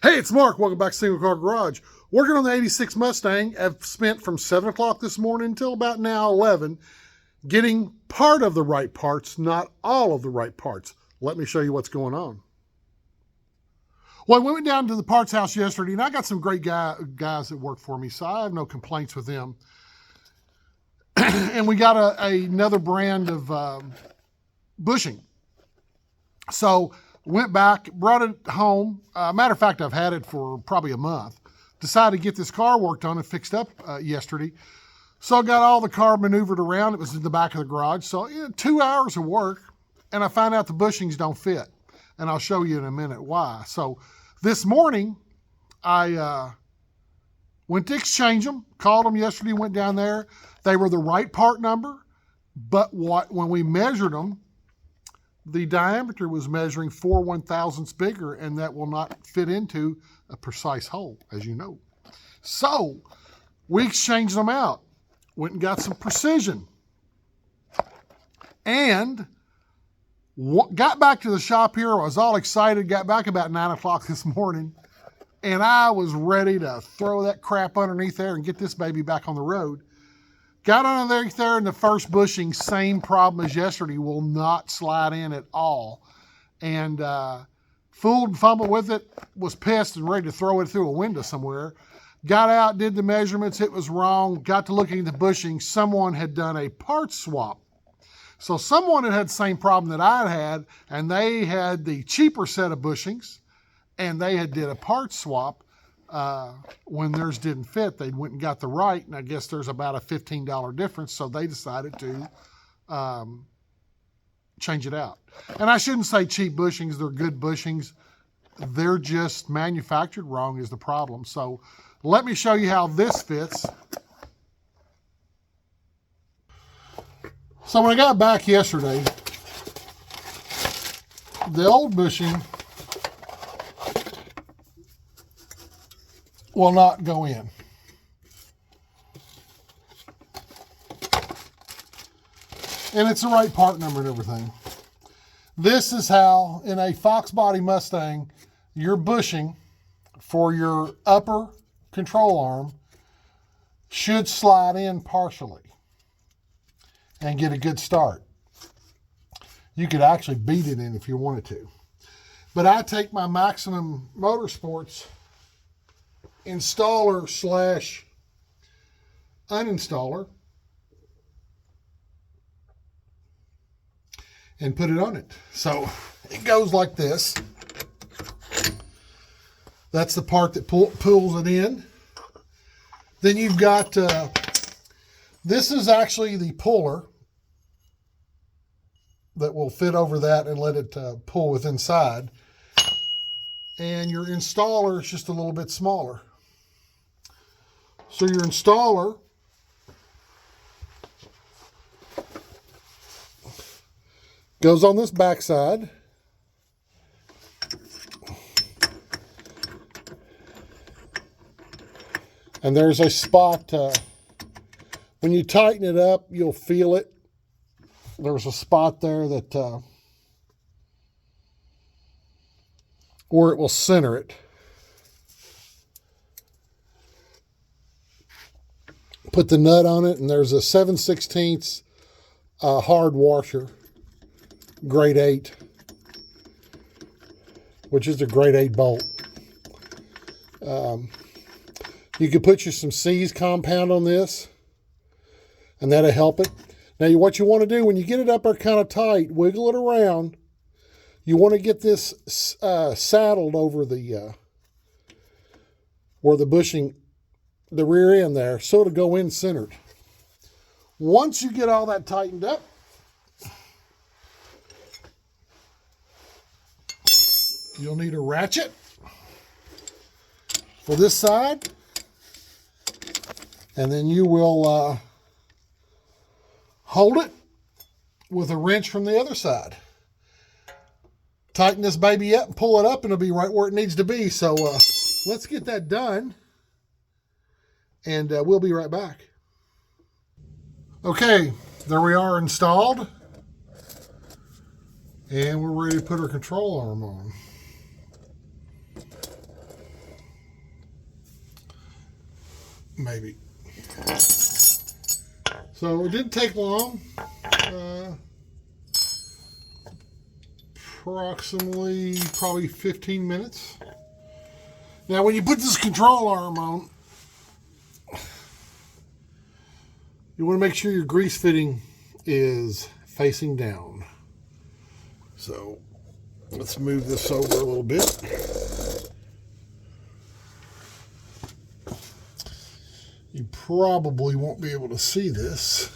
Hey, it's Mark. Welcome back to Single Car Garage. Working on the 86 Mustang. I've spent from 7 o'clock this morning until about now 11 getting part of the right parts, not all of the right parts. Let me show you what's going on. Well, I went down to the parts house yesterday, and I got some great guys that work for me, so I have no complaints with them. And we got another brand of bushing. So went back, brought it home. Matter of fact, I've had it for probably a month. Decided to get this car worked on and fixed up yesterday. So I got all the car maneuvered around. It was in the back of the garage. So 2 hours of work, and I found out the bushings don't fit. And I'll show you in a minute why. So this morning, I went to exchange them. Called them yesterday, went down there. They were the right part number, but when we measured them, the diameter was measuring 4 1,000ths bigger, and that will not fit into a precise hole, as you know. So we exchanged them out, went and got some precision, and got back to the shop here. I was all excited, got back about 9 o'clock this morning, and I was ready to throw that crap underneath there and get this baby back on the road. Got underneath there, and the first bushing, same problem as yesterday, will not slide in at all. And fooled and fumbled with it, was pissed and ready to throw it through a window somewhere. Got out, did the measurements, it was wrong. Got to looking at the bushing, someone had done a part swap. So someone had the same problem that I had, and they had the cheaper set of bushings, and they had did a part swap. When theirs didn't fit, they went and got the right, and I guess there's about a $15 difference, so they decided to change it out. And I shouldn't say cheap bushings, they're good bushings. They're just manufactured wrong is the problem. So let me show you how this fits. So when I got back yesterday, the old bushing will not go in. And it's the right part number and everything. This is how, in a Fox body Mustang, your bushing for your upper control arm should slide in partially and get a good start. You could actually beat it in if you wanted to. But I take my Maximum Motorsports installer slash uninstaller and put it on it. So it goes like this. That's the part that pulls it in. Then you've got, this is actually the puller that will fit over that and let it pull with inside. And your installer is just a little bit smaller. So your installer goes on this back side. And there's a spot, when you tighten it up, you'll feel it. There's a spot there that where it will center it. Put the nut on it, and there's a 7/16 hard washer, grade 8, which is a grade 8 bolt. You could put you some C's compound on this, and that'll help it. Now, what you want to do when you get it up there kind of tight, wiggle it around. You want to get this saddled over the where the bushing, the rear end there, so it'll go in centered. Once you get all that tightened up, you'll need a ratchet for this side, and then you will hold it with a wrench from the other side. Tighten this baby up and pull it up, and it'll be right where it needs to be. So let's get that done, and we'll be right back. Okay, there we are installed, and we're ready to put our control arm on. maybe. So it didn't take long. Approximately probably 15 minutes. Now when you put this control arm on, you want to make sure your grease fitting is facing down. So let's move this over a little bit. You probably won't be able to see this.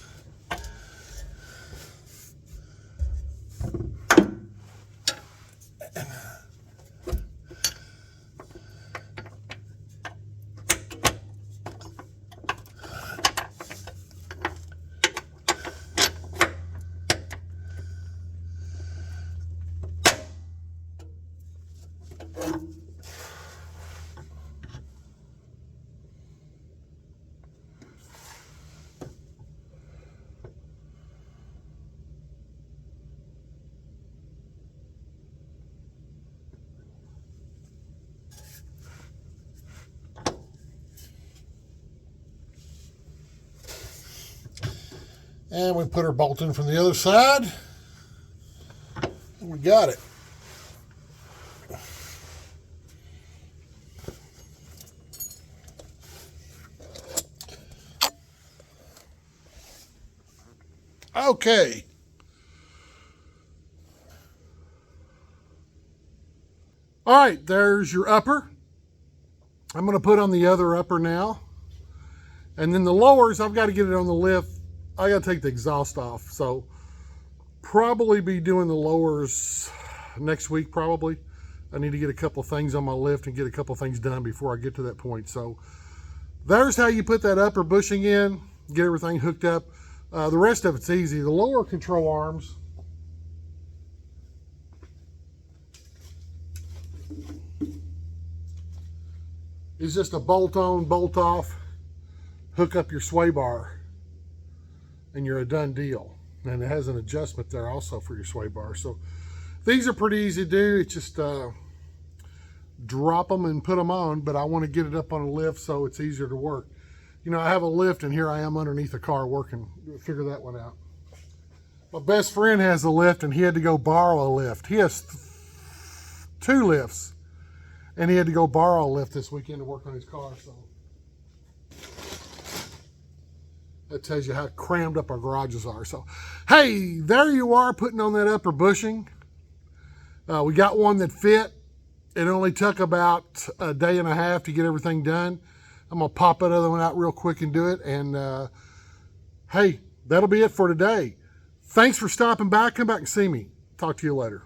And we put our bolt in from the other side. And we got it. Okay. All right, there's your upper. I'm going to put on the other upper now. And then the lowers, I've got to get it on the lift. I got to take the exhaust off. So probably be doing the lowers next week probably. I need to get a couple of things on my lift and get a couple of things done before I get to that point. So there's how you put that upper bushing in, get everything hooked up. The rest of it's easy. The lower control arms, is just a bolt on, bolt off, hook up your sway bar, and you're a done deal. And it has an adjustment there also for your sway bar. So these are pretty easy to do. It's just drop them and put them on, but I want to get it up on a lift so it's easier to work. You know, I have a lift and here I am underneath a car working. Figure that one out. My best friend has a lift and he had to go borrow a lift. He has 2 lifts and he had to go borrow a lift this weekend to work on his car. So that tells you how crammed up our garages are. So, hey, there you are putting on that upper bushing. We got one that fit. It only took about a day and a half to get everything done. I'm going to pop that other one out real quick and do it. And, hey, that'll be it for today. Thanks for stopping by. Come back and see me. Talk to you later.